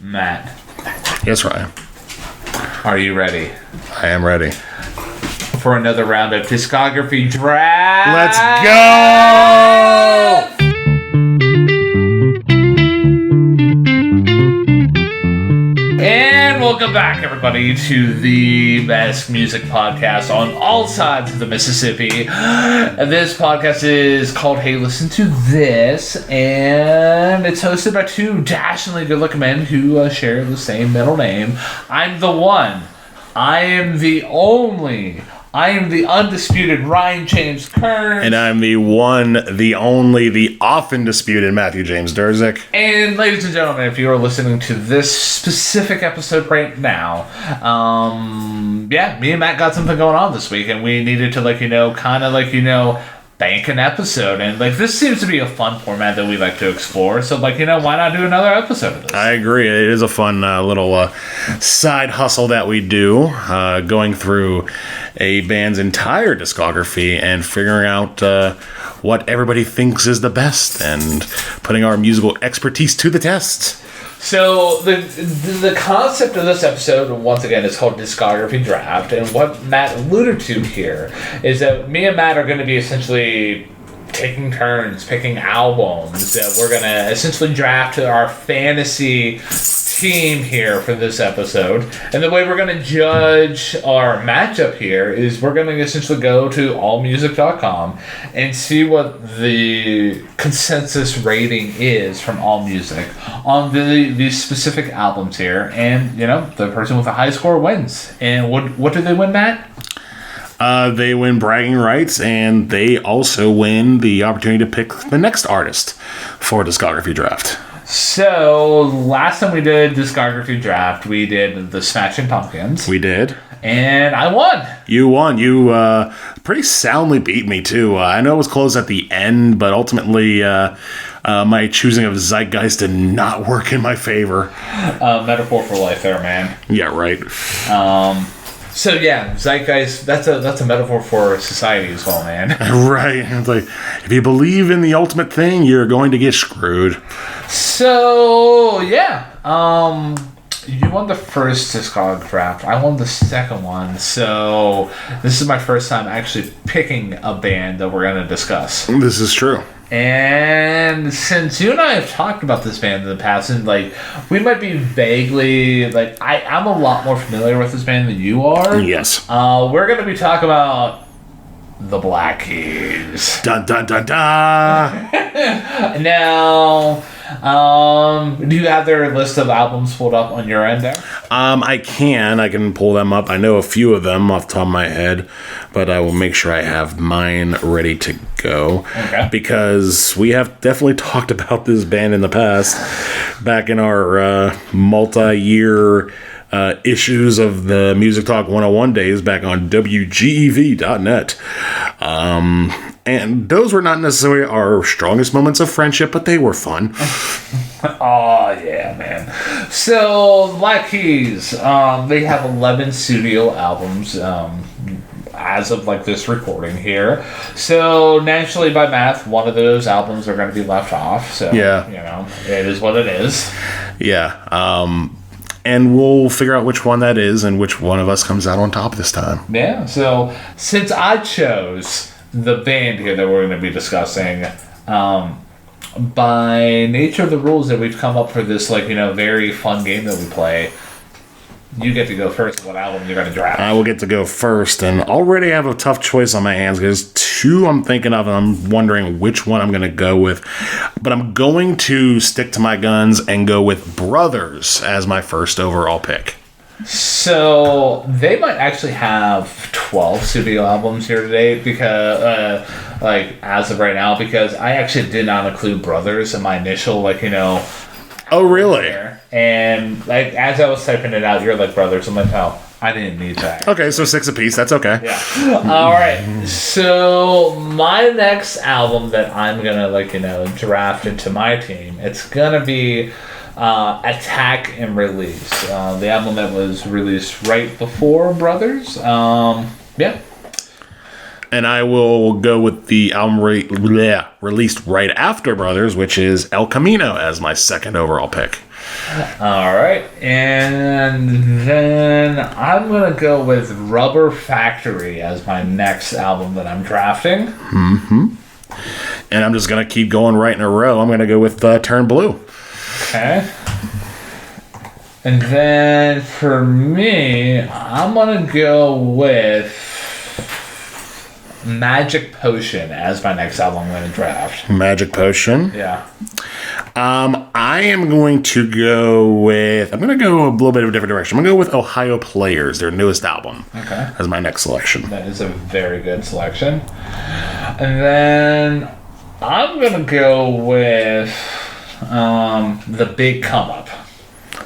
Matt, Yes, Ryan. are you ready I am ready. for another round of Discography Draft? Let's go! And welcome back, everybody, to the best music podcast on all sides of the Mississippi. This podcast is called Hey, Listen to This, and it's hosted by two dashingly good-looking men who share the same middle name. I'm the one. I am the only. I am the undisputed Ryan James Kern. And I'm the one, the only, the often disputed Matthew James Durzik. And ladies and gentlemen, if you are listening to this specific episode right now, me and Matt got something going on this week, and we needed to, bank an episode. And, this seems to be a fun format that we like to explore. So, why not do another episode of this? I agree. It is a fun little side hustle that we do, going through a band's entire discography and figuring out what everybody thinks is the best and putting our musical expertise to the test. So the concept of this episode, once again, is called Discography Draft, and what Matt alluded to here is that me and Matt are going to be essentially taking turns picking albums that we're going to essentially draft to our fantasy team here for this episode. And the way we're going to judge our matchup here is we're going to essentially go to allmusic.com and see what the consensus rating is from AllMusic on these specific albums here. And, the person with the high score wins. And what do they win, Matt? They win bragging rights, and they also win the opportunity to pick the next artist for Discography Draft. So, last time we did Discography Draft, we did the Smashing Pumpkins. We did. And I won. You won. You pretty soundly beat me, too. I know it was close at the end, but ultimately my choosing of Zeitgeist did not work in my favor. Metaphor for life there, man. Yeah, right. So yeah, Zeitgeist, that's a metaphor for society as well, man. Right. It's like, if you believe in the ultimate thing, you're going to get screwed. So, yeah. You won the first Discog draft. I won the second one. So, this is my first time actually picking a band that we're going to discuss. This is true. And since you and I have talked about this band in the past, and we might be vaguely I'm a lot more familiar with this band than you are. Yes. We're gonna be talking about the Black Keys. Dun dun dun dun. Now, do you have their list of albums pulled up on your end there? I can pull them up. I know a few of them off the top of my head, but I will make sure I have mine ready to go. Okay. Because we have definitely talked about this band in the past, back in our multi-year issues of the Music Talk 101 days back on WGEV.net. And those were not necessarily our strongest moments of friendship, but they were fun. Oh, yeah, man. So, Black Keys, they have 11 studio albums as of this recording here. So, naturally, by math, one of those albums are going to be left off. So, yeah. It is what it is. Yeah. And we'll figure out which one that is and which one of us comes out on top this time. Yeah, so since I chose the band here that we're going to be discussing, by nature of the rules that we've come up for this, very fun game that we play, you get to go first. What album you're going to draft? I will get to go first, and already I have a tough choice on my hands. There's two I'm thinking of, and I'm wondering which one I'm going to go with. But I'm going to stick to my guns and go with Brothers as my first overall pick. So they might actually have 12 studio albums here today because, as of right now, because I actually did not include Brothers in my initial, Oh, really? And as I was typing it out, you're like Brothers. I'm like, oh, I didn't need that. Okay, so 6 apiece. That's okay. Yeah. All right. So my next album that I'm gonna draft into my team, it's gonna be Attack and Release, the album that was released right before Brothers. Yeah. And I will go with the album released right after Brothers, which is El Camino, as my second overall pick. All right, and then I'm gonna go with Rubber Factory as my next album that I'm drafting. And I'm just going to keep going right in a row. I'm going to go with Turn Blue. Okay. And then for me, I'm gonna go with Magic Potion as my next album I'm gonna draft. Magic Potion. Yeah. I am going to go with... I'm going to go a little bit of a different direction. I'm going to go with Ohio Players, their newest album. Okay. As my next selection. That is a very good selection. And then I'm gonna go with The Big Come Up.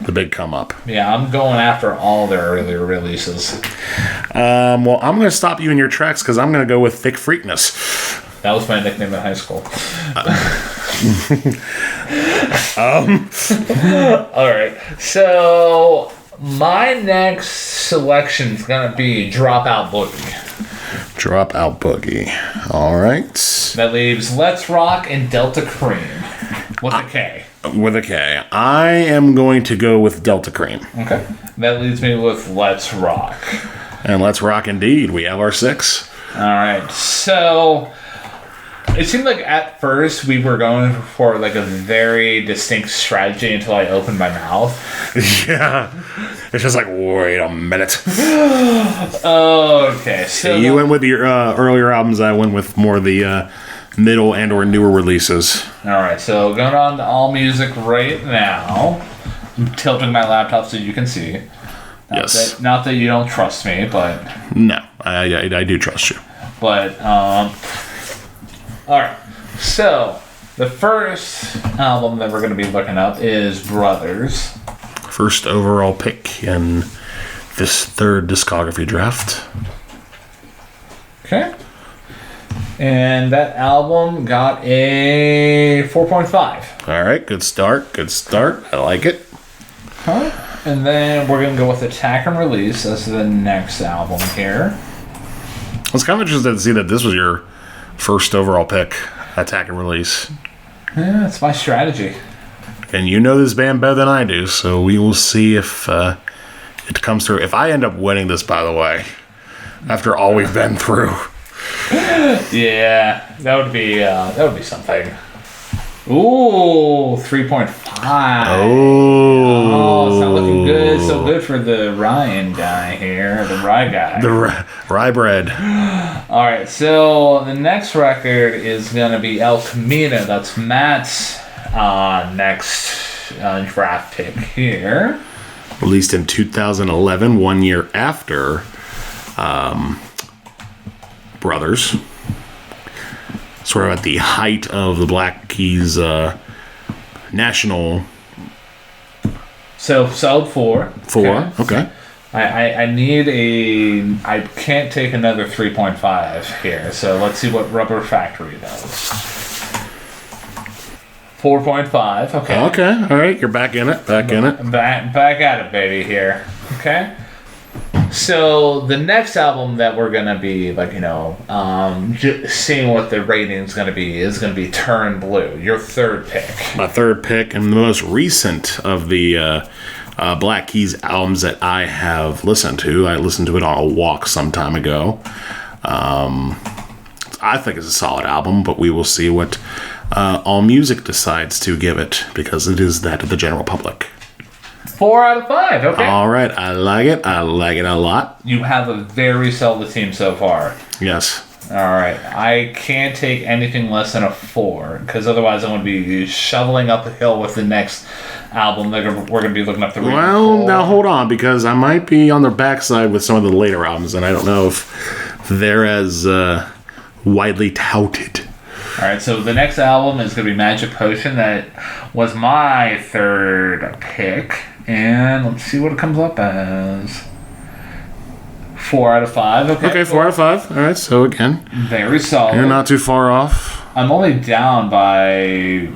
The Big Come Up. Yeah, I'm going after all their earlier releases. Well, I'm going to stop you in your tracks because I'm going to go with Thick Freakness. That was my nickname in high school. All right. So my next selection is gonna be Dropout Boogie. Dropout Boogie. All right. That leaves Let's Rock and Delta Cream with a K. With a K. I am going to go with Delta Cream. Okay. That leaves me with Let's Rock. And Let's Rock indeed. We have our 6. All right. So it seemed like at first we were going for like a very distinct strategy until I opened my mouth. Yeah. It's just like, wait a minute. Okay. So You went with your earlier albums. I went with more the middle and or newer releases. All right. So going on to All Music right now. I'm tilting my laptop so you can see. Yes. Not that you don't trust me, but... No, I do trust you. But, alright. So, the first album that we're going to be looking up is Brothers. First overall pick in this third discography draft. Okay. And that album got a 4.5. All right, good start. Good start. I like it. Huh? And then we're going to go with Attack and Release as the next album here. I was kind of interested to see that this was your first overall pick, Attack and Release. Yeah, that's my strategy. And you know this band better than I do, so we will see if it comes through. If I end up winning this, by the way, after all we've been through. Yeah, that would be something. Ooh, 3.5. Oh, it's not looking good. So good for the Ryan guy here, the Rye guy. The rye bread. All right, so the next record is gonna be El Camino. That's Matt's next draft pick here. Released in 2011, 1 year after Brothers. Sort of at the height of the Black Keys national. So solid 4. 4, okay. I need I can't take another 3.5 here. So let's see what Rubber Factory does. 4.5. Okay. Okay. All right. You're back in it. Back in it. Back at it, baby. Here. Okay. So the next album that we're gonna be seeing what the rating's gonna be is gonna be Turn Blue, your third pick. My third pick and the most recent of the Black Keys albums that I have listened to. I listened to it on a walk some time ago. I think it's a solid album, but we will see what All Music decides to give it because it is that of the general public. 4 out of 5. Okay. All right, I like it. I like it a lot. You have a very solid team so far. Yes. All right. I can't take anything less than a 4 because otherwise I'm going to be shoveling up the hill with the next album that we're going to be looking up the. Well, now hold on because I might be on the backside with some of the later albums, and I don't know if they're as widely touted. All right, so the next album is going to be Magic Potion. That was my third pick. And let's see what it comes up as. 4 out of 5. Okay, 4 out of 5. All right, so again. Very solid. You're not too far off. I'm only down by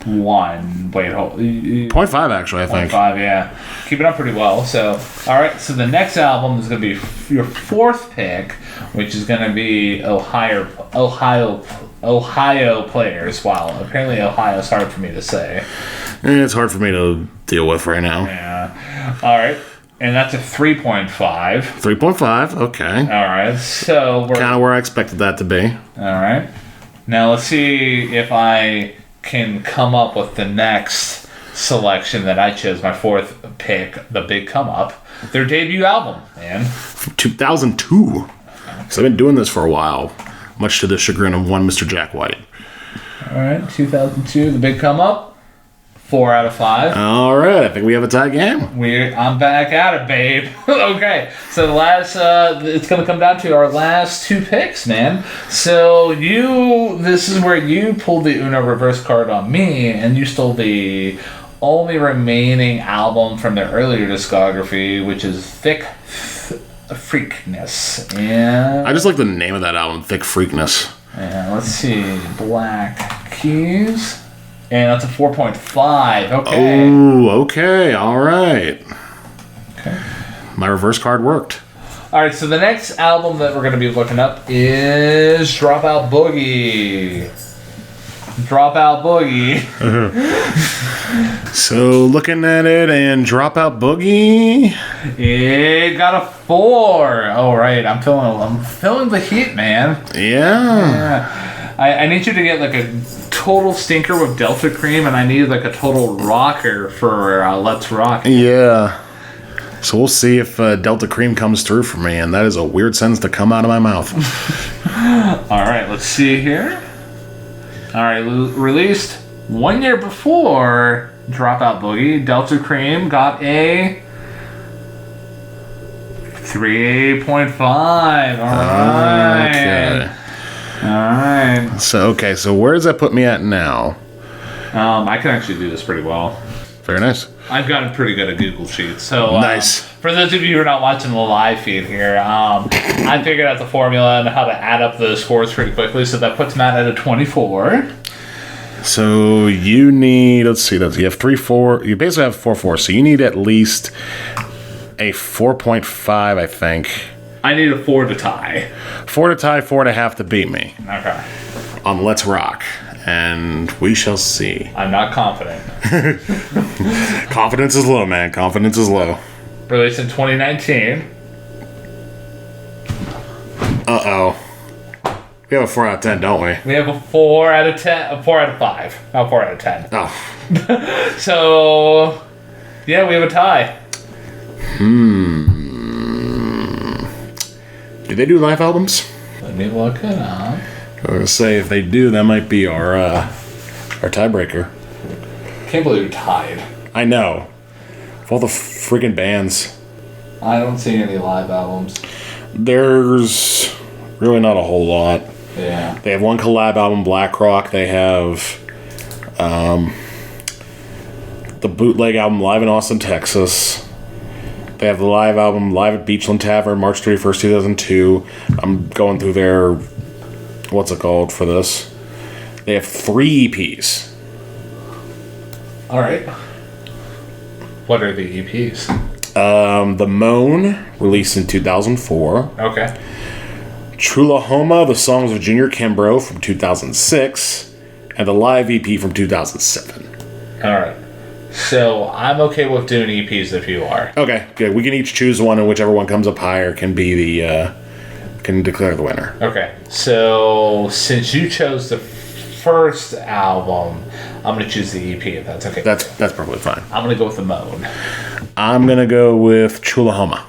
1. Wait, hold. 0.5 actually, I think. 0.5, yeah. Keeping up pretty well. So, all right, so the next album is going to be your fourth pick, which is going to be Ohio Players. Wow, apparently Ohio's hard for me to say. And it's hard for me to deal with right now. Yeah. All right. And that's a 3.5. 3.5, okay. All right. So we're kind of where I expected that to be. All right. Now let's see if I can come up with the next selection that I chose. My fourth pick, The Big Come Up. Their debut album, man. From 2002. So I've been doing this for a while, much to the chagrin of one Mr. Jack White. All right. 2002, The Big Come Up. 4 out of 5. All right, I think we have a tie game. I'm back at it, babe. Okay, so the last, it's going to come down to our last two picks, man. So this is where you pulled the Uno reverse card on me, and you stole the only remaining album from their earlier discography, which is Thick Freakness. And I just like the name of that album, Thick Freakness. And let's see, Black Keys. And that's a 4.5. Okay. Oh, okay. All right. Okay. My reverse card worked. All right, so the next album that we're going to be looking up is Dropout Boogie. Dropout Boogie. So looking at it, and Dropout Boogie, it got a 4. All right, I'm feeling the heat, man. Yeah. I need you to get like a total stinker with Delta Cream, and I need like a total rocker for Let's Rock. Yeah. So we'll see if Delta Cream comes through for me, and that is a weird sentence to come out of my mouth. All right, let's see here. All right, released 1 year before Dropout Boogie, Delta Cream got a 3.5. All right. Okay. All right. So where does that put me at now? I can actually do this pretty well. Very nice. I've gotten pretty good at Google Sheets. So nice. For those of you who are not watching the live feed here, I figured out the formula and how to add up the scores pretty quickly. So that puts Matt at a 24. So you need, let's see, you have 3, 4. You basically have 4, 4. So you need at least a 4.5, I think. I need a 4 to tie. 4 to tie, 4.5 to beat me. Okay. On Let's Rock. And we shall see. I'm not confident. Confidence is low, man. Confidence is low. Released in 2019. Uh-oh. We have a 4 out of 10, don't we? We have a 4 out of 10, a 4 out of 5. Not 4 out of 10. Oh. So, yeah, we have a tie. Do they do live albums? Let me look it up. I was going to say, if they do, that might be our tiebreaker. Can't believe we tied. I know. Of all the freaking bands. I don't see any live albums. There's really not a whole lot. Yeah. They have one collab album, Black Rock. They have the bootleg album, Live in Austin, Texas. They have the live album, Live at Beachland Tavern, March 31st, 2002. I'm going through their, what's it called for this? They have 3 EPs. All right. What are the EPs? The Moan, released in 2004. Okay. Chulahoma, the songs of Junior Kimbrough from 2006. And the live EP from 2007. All right. So I'm okay with doing EPs if you are. Okay, good. We can each choose one, and whichever one comes up higher can be the can declare the winner. Okay. So since you chose the first album, I'm going to choose the EP if that's okay. That's perfectly fine. I'm going to go with the Moan. I'm going to go with Chulahoma.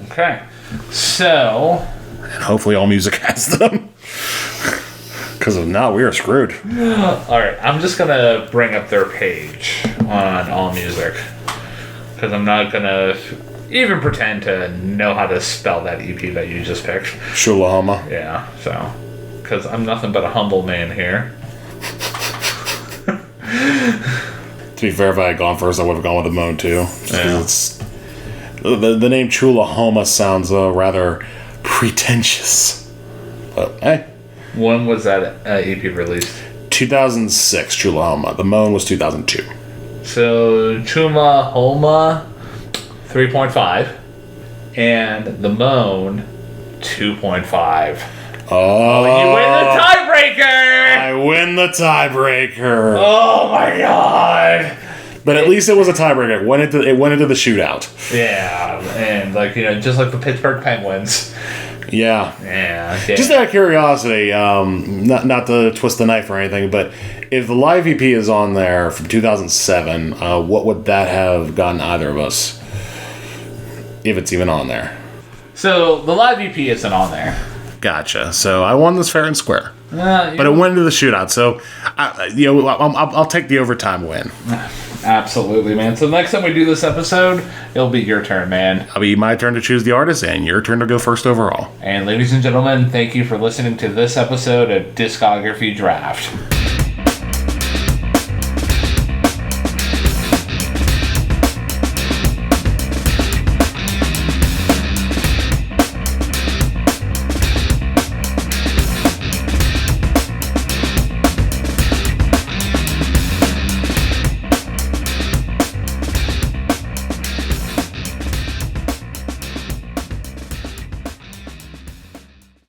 Okay. So... And hopefully all music has them. Because if not, we are screwed. Alright, I'm just going to bring up their page on AllMusic. Because I'm not going to even pretend to know how to spell that EP that you just picked. Chulahoma. Yeah, so... Because I'm nothing but a humble man here. To be fair, if I had gone first, I would have gone with the Moan too. Yeah. It's, the name Chulahoma sounds rather pretentious. But hey. When was that EP released? 2006, Chulahoma. The Moan was 2002. So, Chulahoma, 3.5. And the Moan, 2.5. Oh, you win the tiebreaker! I win the tiebreaker. Oh my god! But at least it was a tiebreaker. It went into the shootout. Yeah, and just like the Pittsburgh Penguins. Yeah. Yeah. Just out of curiosity, not to twist the knife or anything, but if the live EP is on there from 2007, what would that have gotten either of us? If it's even on there. So the live EP isn't on there. Gotcha. So I won this fair and square. But it went into the shootout, so I'll take the overtime win. Absolutely, man. So the next time we do this episode, it'll be your turn, man. It'll be my turn to choose the artist, and your turn to go first overall. And ladies and gentlemen, thank you for listening to this episode of Discography Draft.